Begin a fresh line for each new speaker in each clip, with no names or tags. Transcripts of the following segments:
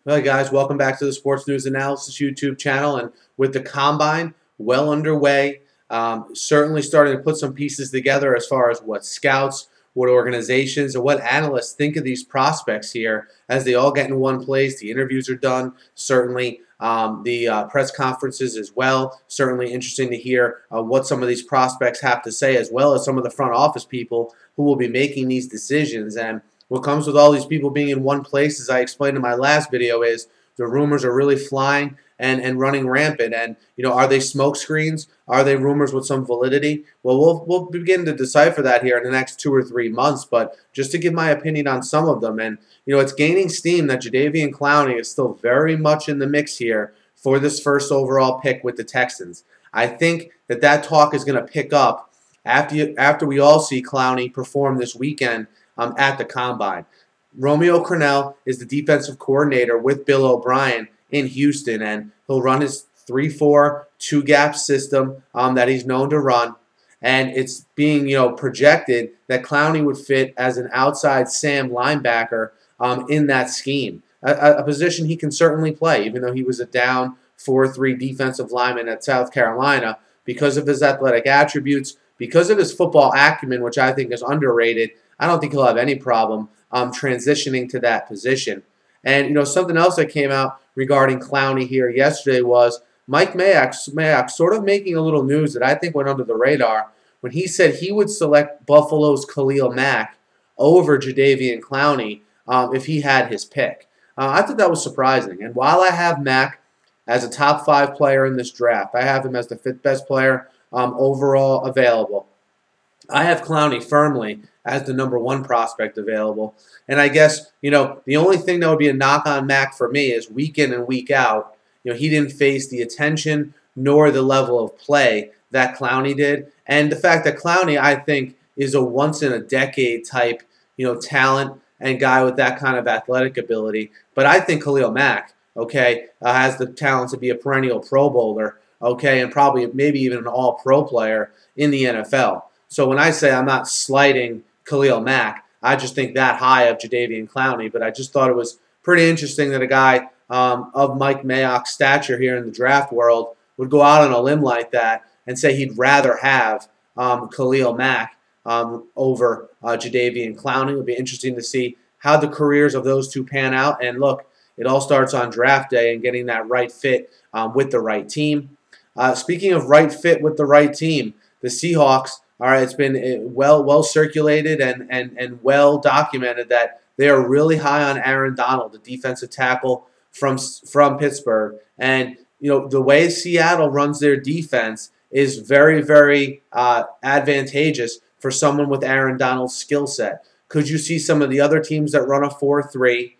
Well, guys, welcome back to the Sports News Analysis YouTube channel. And with the Combine well underway, certainly starting to put some pieces together as far as what scouts, what organizations, and what analysts think of these prospects here as they all get in one place. The interviews are done, certainly the press conferences as well. Certainly interesting to hear what some of these prospects have to say, as well as some of the front office people who will be making these decisions. And what comes with all these people being in one place, as I explained in my last video, is the rumors are really flying and running rampant. And, are they smoke screens? Are they rumors with some validity? Well, we'll begin to decipher that here in the next 2 or 3 months. But just to give my opinion on some of them, and, it's gaining steam that Jadeveon Clowney is still very much in the mix here for this first overall pick with the Texans. I think that talk is going to pick up after we all see Clowney perform this weekend at the Combine. Romeo Crennel is the defensive coordinator with Bill O'Brien in Houston, and he'll run his 3-4 two-gap system that he's known to run. And it's being projected that Clowney would fit as an outside Sam linebacker in that scheme, a position he can certainly play, even though he was a down 4-3 defensive lineman at South Carolina. Because of his athletic attributes, because of his football acumen, which I think is underrated, I don't think he'll have any problem transitioning to that position. And, something else that came out regarding Clowney here yesterday was Mike Mayock sort of making a little news that I think went under the radar when he said he would select Buffalo's Khalil Mack over Jadeveon Clowney if he had his pick. I thought that was surprising. And while I have Mack as a top 5 player in this draft, I have him as the 5th best player overall available, I have Clowney firmly as the number 1 prospect available. And I guess, the only thing that would be a knock on Mack for me is week in and week out, he didn't face the attention nor the level of play that Clowney did. And the fact that Clowney, I think, is a once-in-a-decade type, talent and guy with that kind of athletic ability. But I think Khalil Mack, has the talent to be a perennial Pro Bowler, and probably maybe even an all-pro player in the NFL. So when I say I'm not slighting Khalil Mack, I just think that high of Jadeveon Clowney. But I just thought it was pretty interesting that a guy of Mike Mayock's stature here in the draft world would go out on a limb like that and say he'd rather have Khalil Mack over Jadeveon Clowney. It would be interesting to see how the careers of those two pan out. And look, it all starts on draft day and getting that right fit with the right team. Speaking of right fit with the right team, the Seahawks, all right, it's been well circulated and well documented that they are really high on Aaron Donald, the defensive tackle from Pittsburgh. And, the way Seattle runs their defense is very, very advantageous for someone with Aaron Donald's skill set. Could you see some of the other teams that run a 4-3,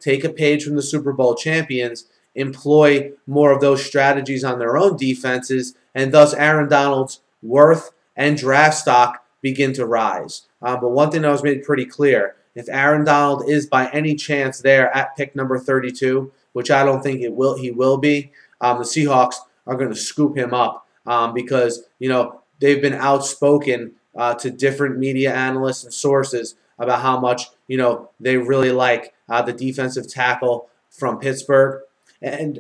take a page from the Super Bowl champions, employ more of those strategies on their own defenses, and thus Aaron Donald's worth and draft stock begin to rise? But one thing that was made pretty clear, if Aaron Donald is by any chance there at pick number 32, which I don't think he will be, the Seahawks are going to scoop him up because, they've been outspoken to different media analysts and sources about how much, they really like the defensive tackle from Pittsburgh. And,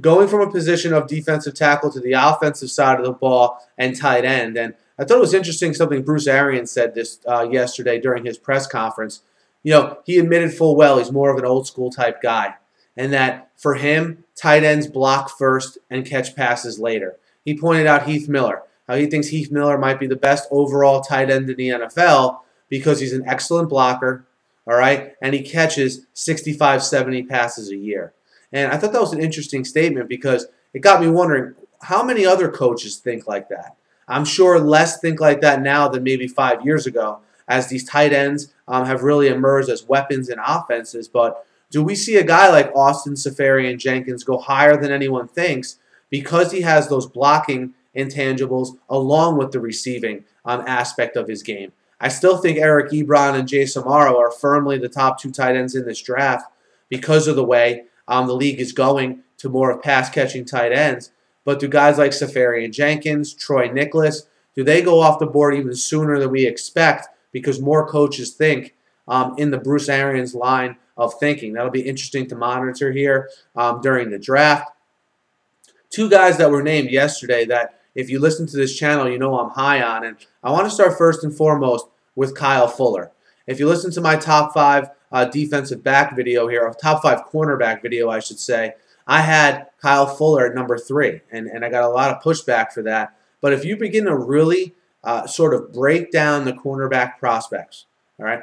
going from a position of defensive tackle to the offensive side of the ball and tight end. And I thought it was interesting something Bruce Arians said this yesterday during his press conference. He admitted full well he's more of an old school type guy. And that for him, tight ends block first and catch passes later. He pointed out Heath Miller, how he thinks Heath Miller might be the best overall tight end in the NFL because he's an excellent blocker, all right, and he catches 65, 70 passes a year. And I thought that was an interesting statement because it got me wondering, how many other coaches think like that? I'm sure less think like that now than maybe 5 years ago, as these tight ends have really emerged as weapons in offenses. But do we see a guy like Austin Seferian-Jenkins go higher than anyone thinks because he has those blocking intangibles along with the receiving aspect of his game? I still think Eric Ebron and Jay Samaro are firmly the top 2 tight ends in this draft because of the way the league is going to more of pass-catching tight ends. But do guys like Seferian-Jenkins, Troy Nicholas, do they go off the board even sooner than we expect because more coaches think in the Bruce Arians line of thinking. That'll be interesting to monitor here during the draft. Two guys that were named yesterday that if you listen to this channel, you know I'm high on. And I want to start first and foremost with Kyle Fuller. If you listen to my top 5 defensive back video here, or top 5 cornerback video, I should say, I had Kyle Fuller at number 3, and I got a lot of pushback for that. But if you begin to really sort of break down the cornerback prospects, all right,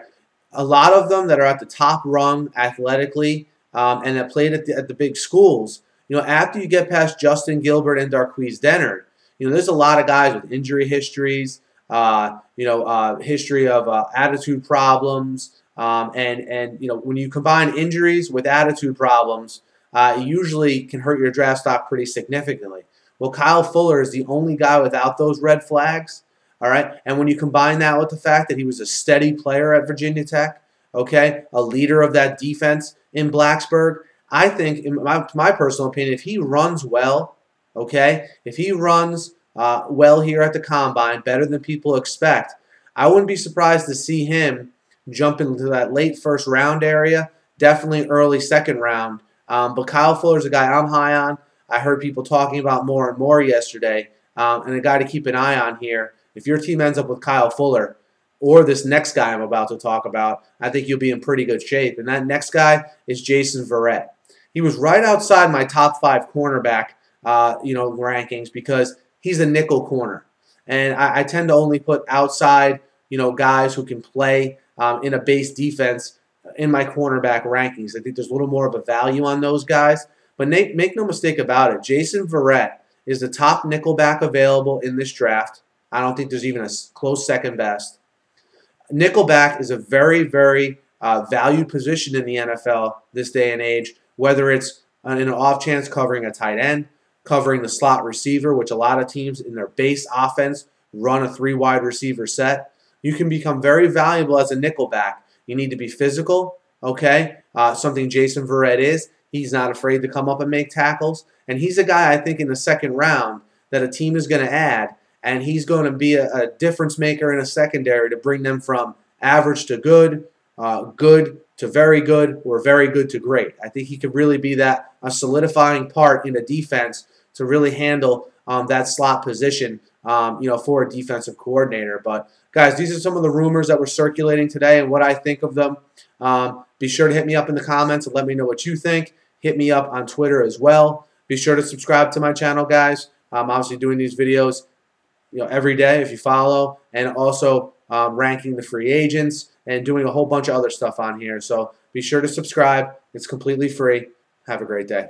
a lot of them that are at the top rung athletically and that played at the big schools, you know, after you get past Justin Gilbert and Darqueze Dennard, you know, there's a lot of guys with injury histories, history of attitude problems, and you know, when you combine injuries with attitude problems, it usually can hurt your draft stock pretty significantly. Well, Kyle Fuller is the only guy without those red flags, all right? And when you combine that with the fact that he was a steady player at Virginia Tech, okay, a leader of that defense in Blacksburg, I think, in my personal opinion, if he runs well, okay, if he runs well here at the Combine, better than people expect, I wouldn't be surprised to see him jump into that late first round area, definitely early second round. But Kyle Fuller's a guy I'm high on. I heard people talking about more and more yesterday, and a guy to keep an eye on here. If your team ends up with Kyle Fuller or this next guy I'm about to talk about, I think you'll be in pretty good shape. And that next guy is Jason Verrett. He was right outside my top 5 cornerback rankings because he's a nickel corner. And I tend to only put outside guys who can play in a base defense in my cornerback rankings. I think there's a little more of a value on those guys. But make no mistake about it, Jason Verrett is the top nickelback available in this draft. I don't think there's even a close second best. Nickelback is a very, very valued position in the NFL this day and age, whether it's in an off chance covering a tight end, covering the slot receiver, which a lot of teams in their base offense run a 3 wide receiver set. You can become very valuable as a nickelback. You need to be physical, okay? Something Jason Verrett is. He's not afraid to come up and make tackles. And he's a guy, I think, in the second round that a team is going to add. And he's going to be a difference maker in a secondary to bring them from average to good, good to very good, or very good to great. I think he could really be a solidifying part in a defense to really handle that slot position, for a defensive coordinator. But guys, these are some of the rumors that were circulating today and what I think of them. Be sure to hit me up in the comments and let me know what you think. Hit me up on Twitter as well. Be sure to subscribe to my channel, guys. I'm obviously doing these videos every day if you follow, and also ranking the free agents and doing a whole bunch of other stuff on here. So be sure to subscribe. It's completely free. Have a great day.